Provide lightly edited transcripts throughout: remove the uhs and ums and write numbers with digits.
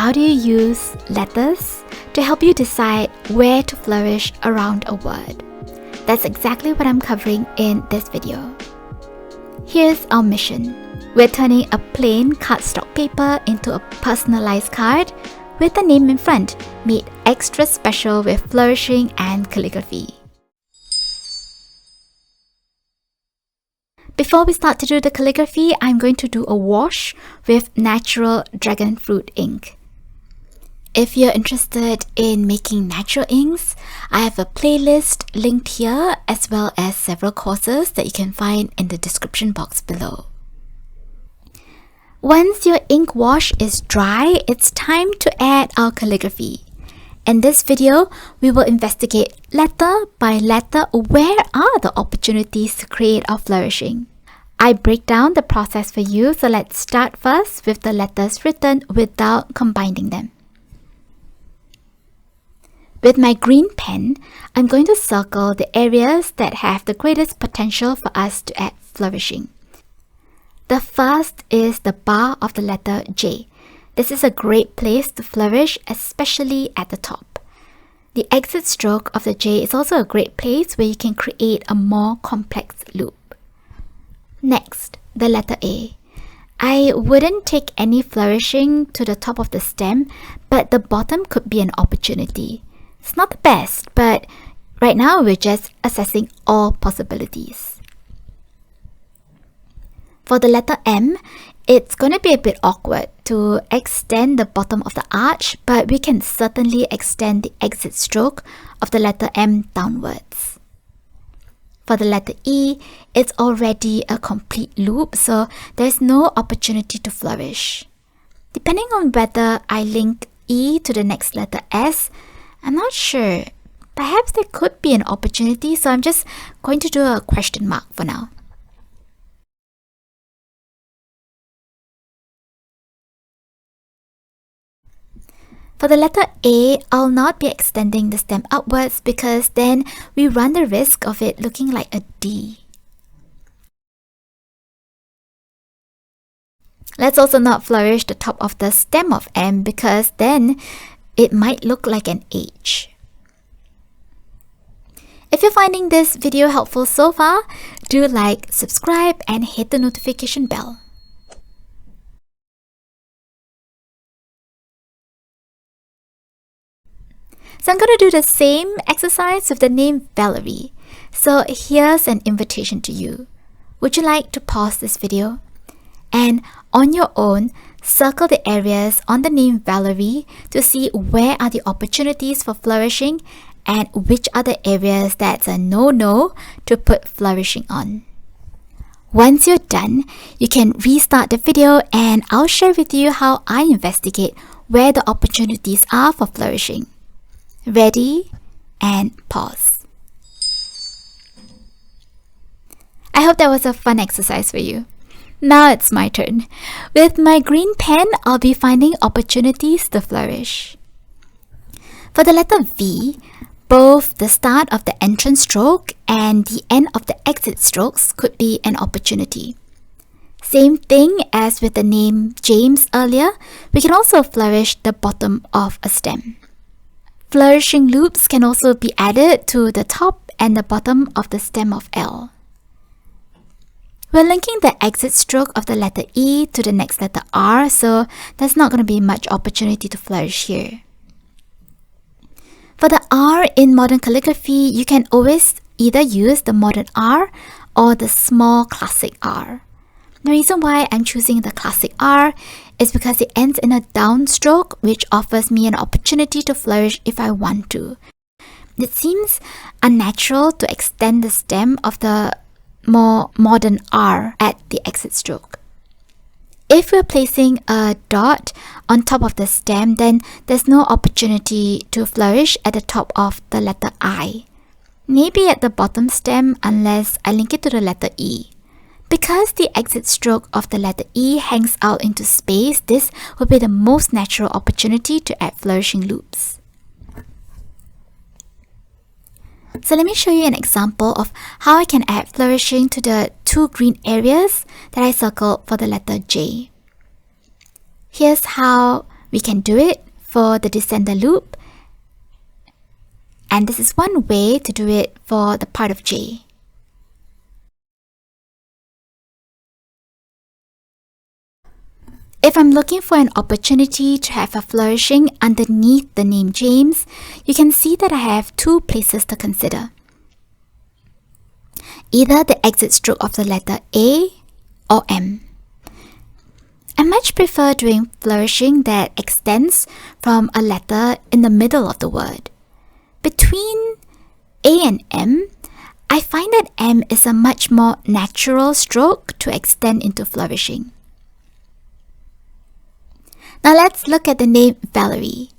how do you use letters to help you decide where to flourish around a word? That's exactly what I'm covering in this video. Here's our mission. We're turning a plain cardstock paper into a personalized card with a name in front, made extra special with flourishing and calligraphy. Before we start to do the calligraphy, I'm going to do a wash with natural DragonFruit ink. If you're interested in making natural inks, I have a playlist linked here as well as several courses that you can find in the description box below. Once your ink wash is dry, it's time to add our calligraphy. In this video, we will investigate letter by letter where are the opportunities to create our flourishing. I break down the process for you, so let's start first with the letters written without combining them. With my green pen, I'm going to circle the areas that have the greatest potential for us to add flourishing. The first is the bar of the letter J. This is a great place to flourish, especially at the top. The exit stroke of the J is also a great place where you can create a more complex loop. Next, the letter A. I wouldn't take any flourishing to the top of the stem, but the bottom could be an opportunity. It's not the best, but right now we're just assessing all possibilities. For the letter M, it's going to be a bit awkward to extend the bottom of the arch, but we can certainly extend the exit stroke of the letter M downwards. For the letter E, it's already a complete loop, so there's no opportunity to flourish. Depending on whether I link E to the next letter S, I'm not sure. Perhaps there could be an opportunity, so I'm just going to do a question mark for now. For the letter A, I'll not be extending the stem upwards because then we run the risk of it looking like a D. Let's also not flourish the top of the stem of M because then it might look like an H. If you're finding this video helpful so far, do like, subscribe, and hit the notification bell. So I'm going to do the same exercise with the name Valerie. So here's an invitation to you. Would you like to pause this video? And on your own, circle the areas on the name Valerie to see where are the opportunities for flourishing and which are the areas that's a no-no to put flourishing on. Once you're done, you can restart the video and I'll share with you how I investigate where the opportunities are for flourishing. Ready and pause. I hope that was a fun exercise for you. Now it's my turn. With my green pen, I'll be finding opportunities to flourish. For the letter V, both the start of the entrance stroke and the end of the exit strokes could be an opportunity. Same thing as with the name James earlier, we can also flourish the bottom of a stem. Flourishing loops can also be added to the top and the bottom of the stem of L. We're linking the exit stroke of the letter E to the next letter R, so there's not going to be much opportunity to flourish here. For the R in modern calligraphy, you can always either use the modern R or the small classic R. The reason why I'm choosing the classic R is because it ends in a downstroke, which offers me an opportunity to flourish if I want to. It seems unnatural to extend the stem of the more modern R at the exit stroke. If we're placing a dot on top of the stem, then there's no opportunity to flourish at the top of the letter I. Maybe at the bottom stem unless I link it to the letter E. Because the exit stroke of the letter E hangs out into space, this would be the most natural opportunity to add flourishing loops. So let me show you an example of how I can add flourishing to the two green areas that I circled for the letter J. Here's how We can do it for the descender loop, and this is one way to do it for the part of J. If I'm looking for an opportunity to have a flourishing underneath the name James, you can see that I have two places to consider. Either the exit stroke of the letter A or M. I much prefer doing flourishing that extends from a letter in the middle of the word. Between A and M, I find that M is a much more natural stroke to extend into flourishing. Now let's look at the name Valerie.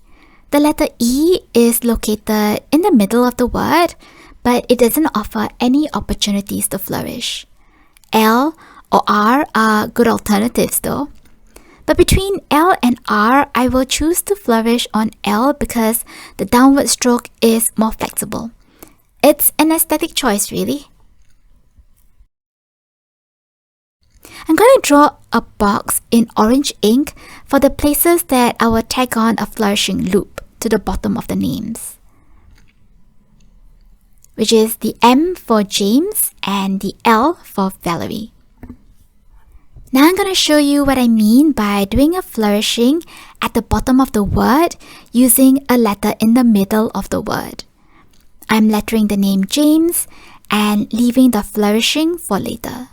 The letter E is located in the middle of the word, but it doesn't offer any opportunities to flourish. L or R are good alternatives though. But between L and R, I will choose to flourish on L because the downward stroke is more flexible. It's an aesthetic choice, really. I'm going to draw a box in orange ink for the places that I will tag on a flourishing loop to the bottom of the names, which is the M for James and the L for Valerie. Now I'm going to show you what I mean by doing a flourishing at the bottom of the word using a letter in the middle of the word. I'm lettering the name James and leaving the flourishing for later.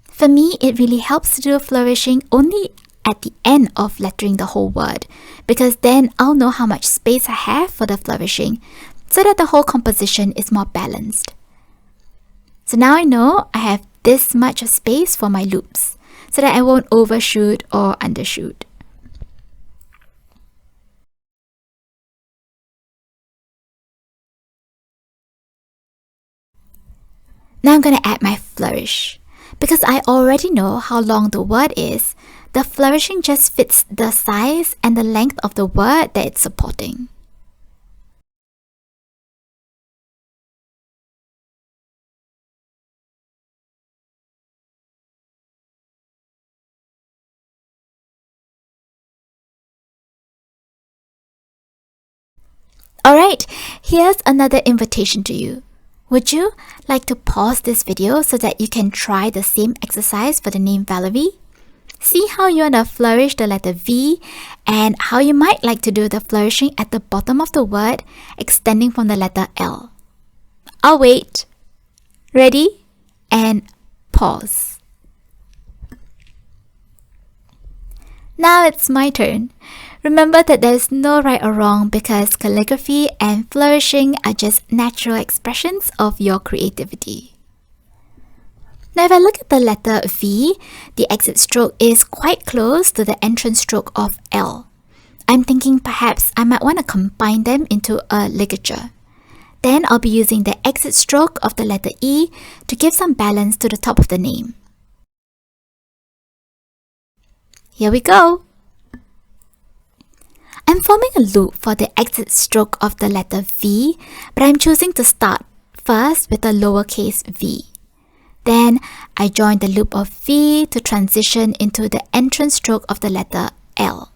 For me, it really helps to do a flourishing only at the end of lettering the whole word, because then I'll know how much space I have for the flourishing so that the whole composition is more balanced. So now I know I have this much of space for my loops so that I won't overshoot or undershoot. Now I'm going to add my flourish. Because I already know how long the word is, the flourishing just fits the size and the length of the word that it's supporting. Alright, here's another invitation to you. Would you like to pause this video so that you can try the same exercise for the name Valerie? See how you want to flourish the letter V and how you might like to do the flourishing at the bottom of the word extending from the letter L. I'll wait. Ready? And pause. Now it's my turn. Remember that there's no right or wrong because calligraphy and flourishing are just natural expressions of your creativity. Now if I look at the letter V, the exit stroke is quite close to the entrance stroke of L. I'm thinking perhaps I might want to combine them into a ligature. Then I'll be using the exit stroke of the letter E to give some balance to the top of the name. Here we go! I'm forming a loop for the exit stroke of the letter V, but I'm choosing to start first with a lowercase v. Then I join the loop of V to transition into the entrance stroke of the letter L.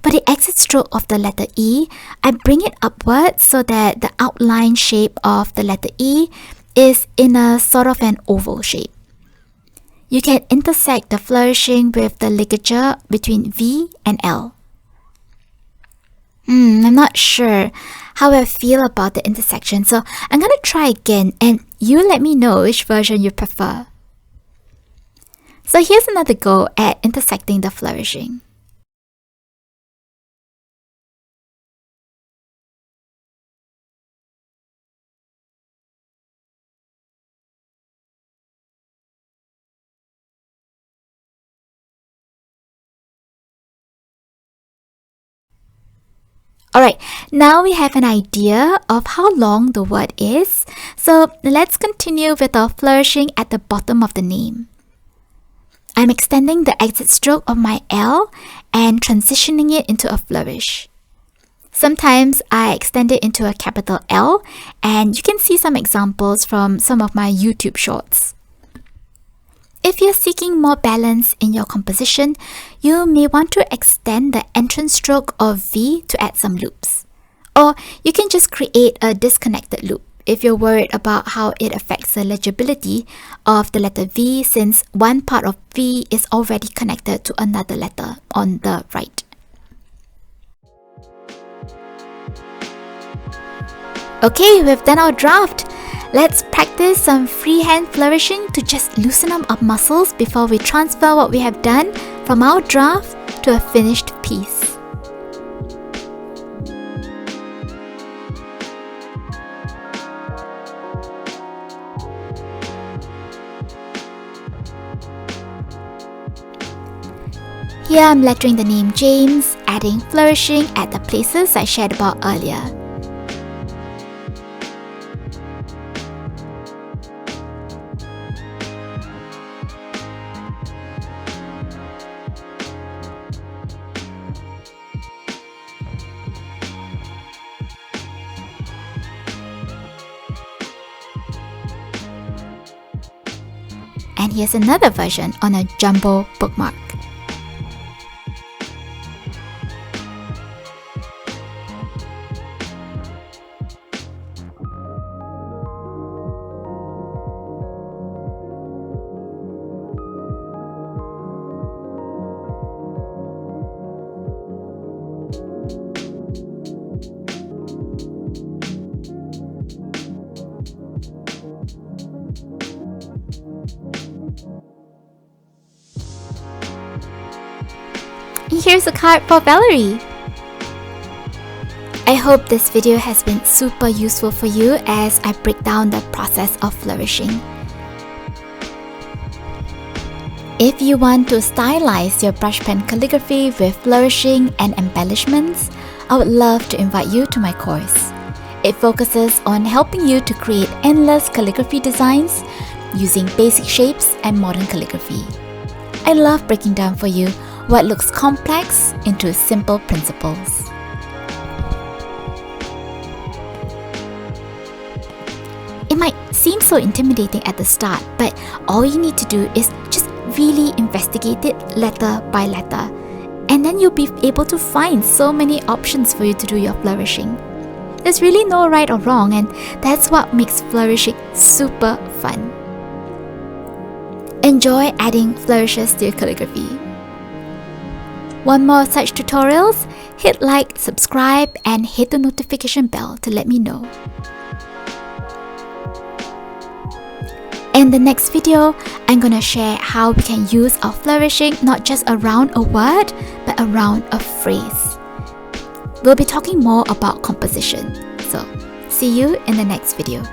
For the exit stroke of the letter E, I bring it upwards so that the outline shape of the letter E is in a sort of an oval shape. You can intersect the flourishing with the ligature between V and L. I'm not sure how I feel about the intersection, so I'm going to try again and you let me know which version you prefer. So here's another go at intersecting the flourishing. Alright, now we have an idea of how long the word is, so let's continue with our flourishing at the bottom of the name. I'm extending the exit stroke of my L and transitioning it into a flourish. Sometimes I extend it into a capital L, and you can see some examples from some of my YouTube shorts. If you're seeking more balance in your composition, you may want to extend the entrance stroke of V to add some loops. Or you can just create a disconnected loop if you're worried about how it affects the legibility of the letter V, since one part of V is already connected to another letter on the right. Okay, we've done our draft. Let's practice some freehand flourishing to just loosen up our muscles before we transfer what we have done from our draft to a finished piece. Here I'm lettering the name James, adding flourishing at the places I shared about earlier. And here's another version on a jumbo bookmark. Here's a card for Valerie. I hope this video has been super useful for you as I break down the process of flourishing. If you want to stylize your brush pen calligraphy with flourishing and embellishments, I would love to invite you to my course. It focuses on helping you to create endless calligraphy designs using basic shapes and modern calligraphy. I love breaking down for you what looks complex into simple principles. It might seem so intimidating at the start, but all you need to do is just really investigate it letter by letter, and then you'll be able to find so many options for you to do your flourishing. There's really no right or wrong, and that's what makes flourishing super fun. Enjoy adding flourishes to your calligraphy. Want more such tutorials? Hit like, subscribe, and hit the notification bell to let me know. In the next video, I'm gonna share how we can use our flourishing not just around a word, but around a phrase. We'll be talking more about composition. So, see you in the next video.